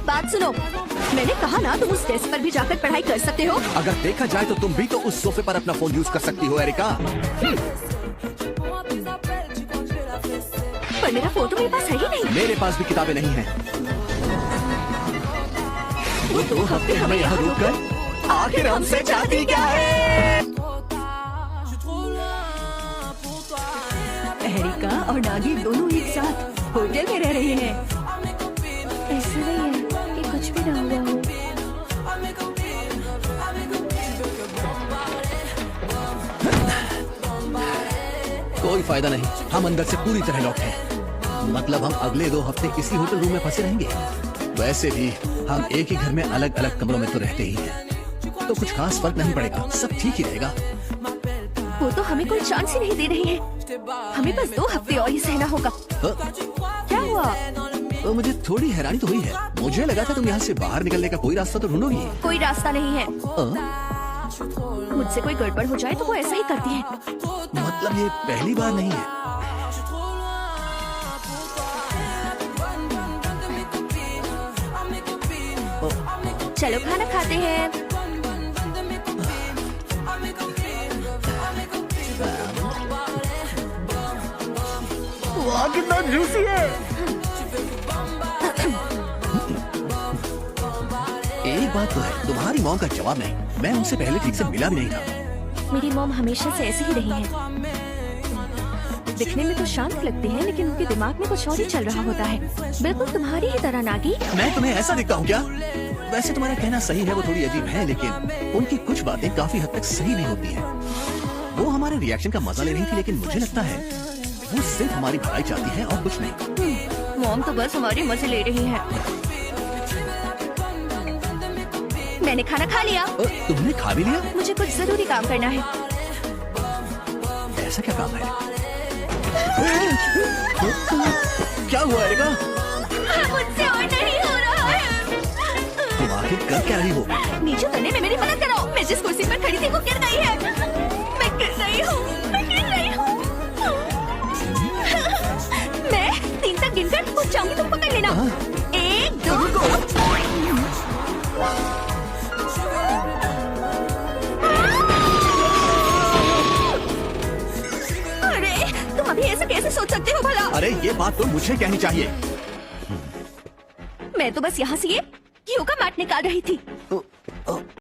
बात सुनो, मैंने कहा ना तुम उस डेस्क पर भी जाकर पढ़ाई कर सकते हो। अगर देखा जाए तो तुम भी तो उस सोफे पर अपना फोन यूज कर सकती हो एरिका। पर मेरा फोन तो मेरे पास है ही नहीं। मेरे पास भी किताबें नहीं हैं। वो 2 हफ्ते हमें यहाँ रोक कर आखिर हमसे चाहती क्या है? एरिका और नागी दोनों एक साथ होटल में रह रहे हैं। ऐसा नहीं है कि कुछ भी ना हुआ हो। कोई फायदा नहीं, हम अंदर से पूरी तरह लॉक हैं। मतलब हम अगले 2 हफ्ते इसी होटल रूम में फंसे रहेंगे। वैसे भी हम एक ही घर में अलग अलग कमरों में तो रहते ही हैं, तो कुछ खास फर्क नहीं पड़ेगा, सब ठीक ही रहेगा। वो तो हमें कोई चांस ही नहीं दे रही है। हमें बस 2 हफ्ते और ही सहना होगा। क्या हुआ? तो मुझे थोड़ी हैरानी तो हुई है। मुझे लगा था तुम यहाँ से बाहर निकलने का कोई रास्ता तो ढूंढोगी। कोई रास्ता नहीं है। मुझसे कोई गड़बड़ हो जाए तो वो ऐसा ही करती है। मतलब ये पहली बार नहीं है। चलो खाना खाते हैं। वाह कितना जूसी है। एक बात तो है, तुम्हारी मॉम का जवाब नहीं। मैं उनसे पहले ठीक से मिला भी नहीं था। मेरी मॉम हमेशा से ऐसी ही रही है। दिखने में तो शांत लगती है, लेकिन उनके दिमाग में कुछ और ही चल रहा होता है। बिल्कुल तुम्हारी ही तरह नागी। मैं तुम्हें ऐसा दिखता हूँ क्या? वैसे तुम्हारा कहना सही है, वो थोड़ी अजीब है, लेकिन उनकी कुछ बातें काफी हद तक सही भी होती हैं। वो हमारे रिएक्शन का मजा ले रही थी, लेकिन मुझे लगता है वो सिर्फ हमारी भलाई चाहती है और कुछ नहीं। मॉम तो बस हमारे मजे ले रही है। मैंने खाना खा लिया। तुमने खा भी लिया? मुझे कुछ जरूरी काम करना है। ऐसा क्या काम है? क्या हुआ एरिका? मुझसे और नहीं हो रहा है। तुम आखिर कर क्या रही हो? नीचे उतरने में मेरी मदद करो। मैं जिस कुर्सी पर खड़ी थी वो गिर गई है। मैं गिर रही हूँ। मैं 3 तक गिनकर उठ जाऊंगी, तुम पकड़ लेना। 1 2 अरे तुम अभी ऐसे कैसे सोच सकते हो भला? अरे ये बात तो मुझे कहनी चाहिए। मैं तो बस यहाँ से ये योगा मैट निकाल रही थी।